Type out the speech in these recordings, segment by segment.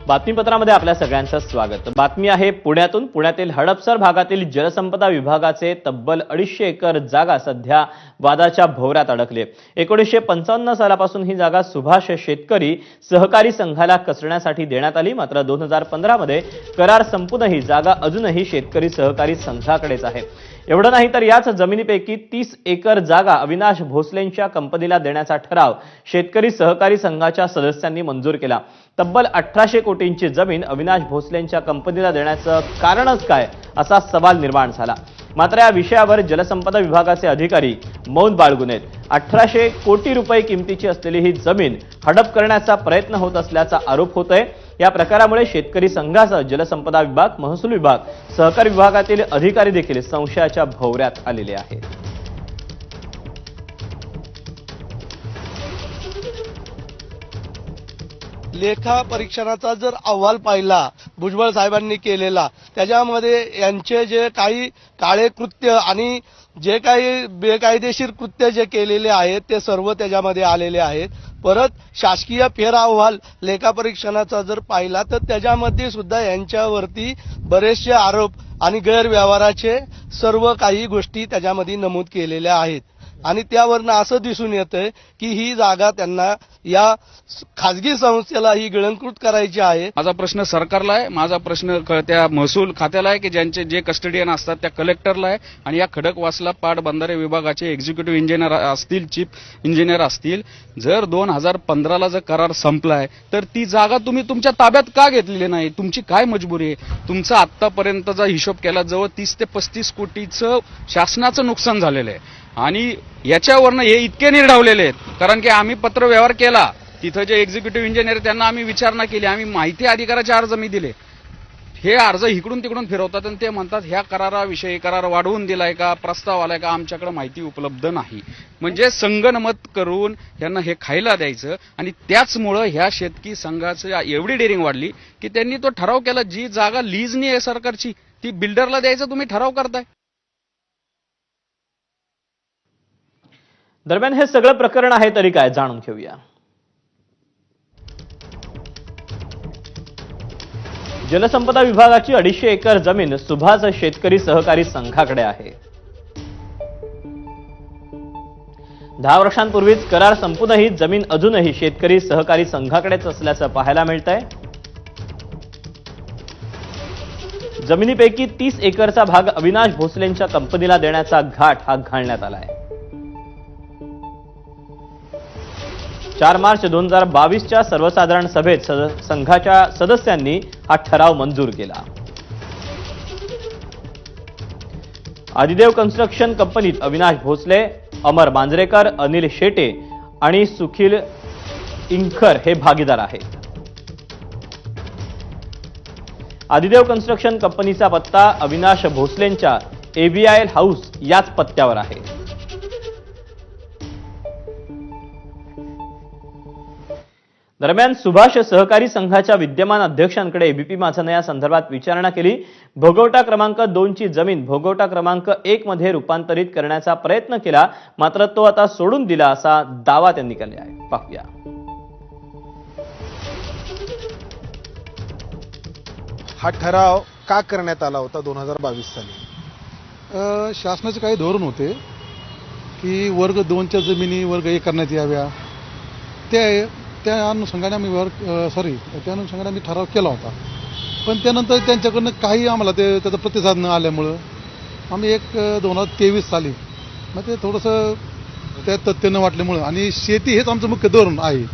बातमीपत्रामध्ये आपल्या सगळ्यांचं स्वागत। बातमी आहे पुण्यातून। पुण्यातील हडपसर भागातील जलसंपदा विभागाचे तब्बल 250 एकर जागा सध्या वादाच्या भोवऱ्यात अडकली। 1955 सालापासून ही जागा सुभाष शेतकरी सहकारी संघाला कसण्यासाठी देण्यात आली, मात्र 2015 मध्ये करार संपूनही जागा अजूनही शेतकरी सहकारी संघाकडेच आहे। एवढं नाही तर याच जमिनीपैकी 30 एकर जागा अविनाश भोसलेंच्या कंपनीला देण्याचा ठराव शेतकरी सहकारी संघाच्या सदस्यांनी मंजूर केला। तब्बल 1800 कोटींची जमीन अविनाश भोसलेंच्या कंपनीला देण्याचं कारणच काय असा सवाल निर्माण झाला। मात्र या विषयावर जलसंपदा विभागाचे अधिकारी मौन बाळगून आहेत। 1800 कोटी रुपये किमतीची असलेली ही जमीन हडप करण्याचा प्रयत्न होत असल्याचा आरोप होतोय। या प्रकारामुळे शेतकरी संघासह जलसंपदा विभाग, महसूल विभाग, सहकार विभागातील अधिकारी देखील संशयाच्या भोवऱ्यात आलेले आहेत। लेखा परीक्षणाचा जर अहवाल पाहिला भुजबळ साहेबांनी केलेला, त्याच्यामध्ये यांचे जे काही काळे कृत्य आणि जे काही बेकायदेशीर कृत्य जे केलेले आहेत ते सर्व त्याच्यामध्ये आलेले आहेत। परत शासकीय फेर अहवाल लेखा परीक्षणाचा जर पाहिला तर त्याच्यामध्ये सुद्धा यांच्यावरती बरेचसे आरोप आणि गैरव्यवहाराचे सर्व काही गोष्टी त्याच्यामध्ये नमूद केलेल्या आहेत। आणि त्यावरनं असं दिसून येतंय की ही जागा त्यांना या खाजगी संस्थेला ही गिळंकृत करायची आहे। माझा प्रश्न सरकारला आहे, माझा प्रश्न त्या महसूल खात्याला आहे की ज्यांचे जे कस्टडियन असतात त्या कलेक्टरला आहे, आणि या खडकवासला पाटबंधारे विभागाचे एक्झिक्युटिव्ह इंजिनियर असतील, चीफ इंजिनियर असतील। जर 2015ला जर करार संपलाय तर ती जागा तुम्ही तुमच्या ताब्यात का घेतलेली नाही? तुमची काय मजबुरी आहे? तुमचा आतापर्यंतचा हिशोब केला जवळ 30 ते 35 कोटीचं शासनाचं नुकसान झालेलं आहे, आणि याच्यावरनं हे इतके निर्ढावलेले आहेत। कारण की आम्ही पत्र व्यवहार केला, तिथं जे एक्झिक्युटिव्ह इंजिनियर त्यांना आम्ही विचारणा केली, आम्ही माहिती अधिकाराचे अर्ज मी दिले। हे अर्ज इकडून तिकडून फिरवतात आणि ते म्हणतात ह्या कराराविषयी करार वाढवून दिलाय का, प्रस्ताव आलाय का, आमच्याकडे माहिती उपलब्ध नाही। म्हणजे संगनमत करून यांना हे खायला द्यायचं, आणि त्याचमुळं ह्या शेतकरी संघाचं एवढी डेअरिंग वाढली की त्यांनी तो ठराव केला, जी जागा लीजनी आहे सरकारची ती बिल्डरला द्यायचा तुम्ही ठराव करताय। दरम्यान हे सगळं प्रकरण आहे तरी काय, जाणून घेऊया। जलसंपदा विभागाची 250 एकर जमीन सुभाष शेतकरी सहकारी संघाकडे आहे। 10 वर्षांपूर्वीच करार संपूनही जमीन अजूनही शेतकरी सहकारी संघाकडेच असल्याचं पाहायला मिळतंय। जमिनीपैकी 30 एकरचा भाग अविनाश भोसलेंच्या कंपनीला देण्याचा घाट हा घालण्यात आलाय। 4 मार्च 2022च्या सर्वसाधारण सभेत संघाच्या सदस्यांनी हा ठराव मंजूर केला। आदिदेव कन्स्ट्रक्शन कंपनीत अविनाश भोसले, अमर मांजरेकर, अनिल शेटे आणि सुखिल इंखर हे भागीदार आहेत। आदिदेव कन्स्ट्रक्शन कंपनीचा पत्ता अविनाश भोसलेंच्या ABIL हाऊस याच पत्त्यावर आहे। दरम्यान सुभाष सहकारी संघाच्या विद्यमान अध्यक्षांकडे एबीपी माझाने या संदर्भात विचारणा केली। भोगवटा क्रमांक 2 ची जमीन भोगवटा क्रमांक 1 मध्ये रूपांतरित करण्याचा प्रयत्न केला, मात्र तो आता सोडून दिला असा दावा त्यांनी केला आहे। पाहूया। हा ठराव का करण्यात आला होता 2022 साली? शासनाचे काही धोरण होते की वर्ग 2च्या जमिनी वर्ग 1 करण्यात याव्या, त्या अनुषंगाने आम्ही ठराव केला होता। पण त्यानंतर त्यांच्याकडनं काही आम्हाला त्याचा प्रतिसाद न आल्यामुळं आम्ही 2023 साली मग ते थोडंसं त्या तथ्य न वाटल्यामुळं, आणि शेती हेच आमचं मुख्य धोरण आहे,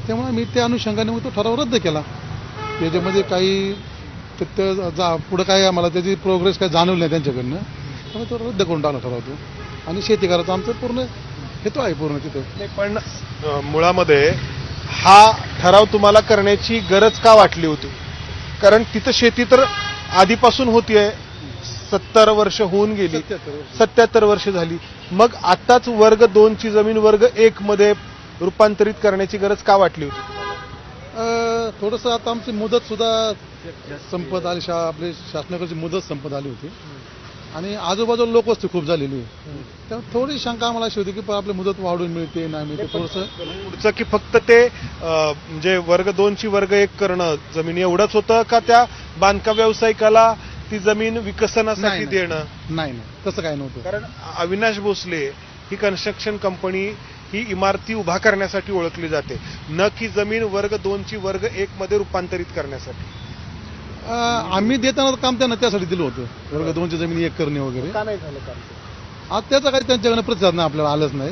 त्यामुळे मी त्या अनुषंगाने मग तो ठराव रद्द केला। त्याच्यामध्ये काही पुढं काय आम्हाला त्याची प्रोग्रेस काय जाणवली नाही त्यांच्याकडनं, त्यामुळे तो रद्द करून टाकला ठराव तो, आणि शेती करायचा आमचं पूर्ण हेतू आहे पूर्ण तिथं। पण मुळामध्ये हा ठराव तुम्हाला करण्याची गरज का वाटली होती? कारण तिथं शेती तर आधीपासून होतीये, 70 वर्ष होऊन गेली, 77 वर्ष झाली, मग आताच वर्ग 2 ची जमीन वर्ग 1 मध्ये रूपांतरित करण्याची गरज का वाटली होती? थोडंसं आता आमची मुदत सुद्धा संपत आली, आपली शासनाकडची मुदत संपत आली होती, आणि आजूबाजूला लोकवस्ती खूप झालेली आहे. त्यामुळे थोडी शंका आम्हाला अशी होती की आपली मुदत वाढून मिळते नाही मिळते थोडंसं. पुढचं की फक्त ते म्हणजे वर्ग 2 ची वर्ग 1 करणं जमीन एवढंच होतं का त्या बांधकाम व्यावसायिकाला ती जमीन विकसनासाठी नाही, नाही. देणं? नाही तसं काही नव्हतं. कारण अविनाश भोसले ही कन्स्ट्रक्शन कंपनी ही इमारती उभा करण्यासाठी ओळखली जाते, न की जमीन वर्ग 2 ची वर्ग 1 मध्ये रूपांतरित करण्यासाठी. आम्ही देताना काम त्यांना त्यासाठी दिलं होतं वर्ग 2ची जमीन 1 करणे वगैरे. का नाही झालं काम? आज त्याचा काही त्यांच्याकडे प्रतिसाद नाही आपल्याला आलंच नाही.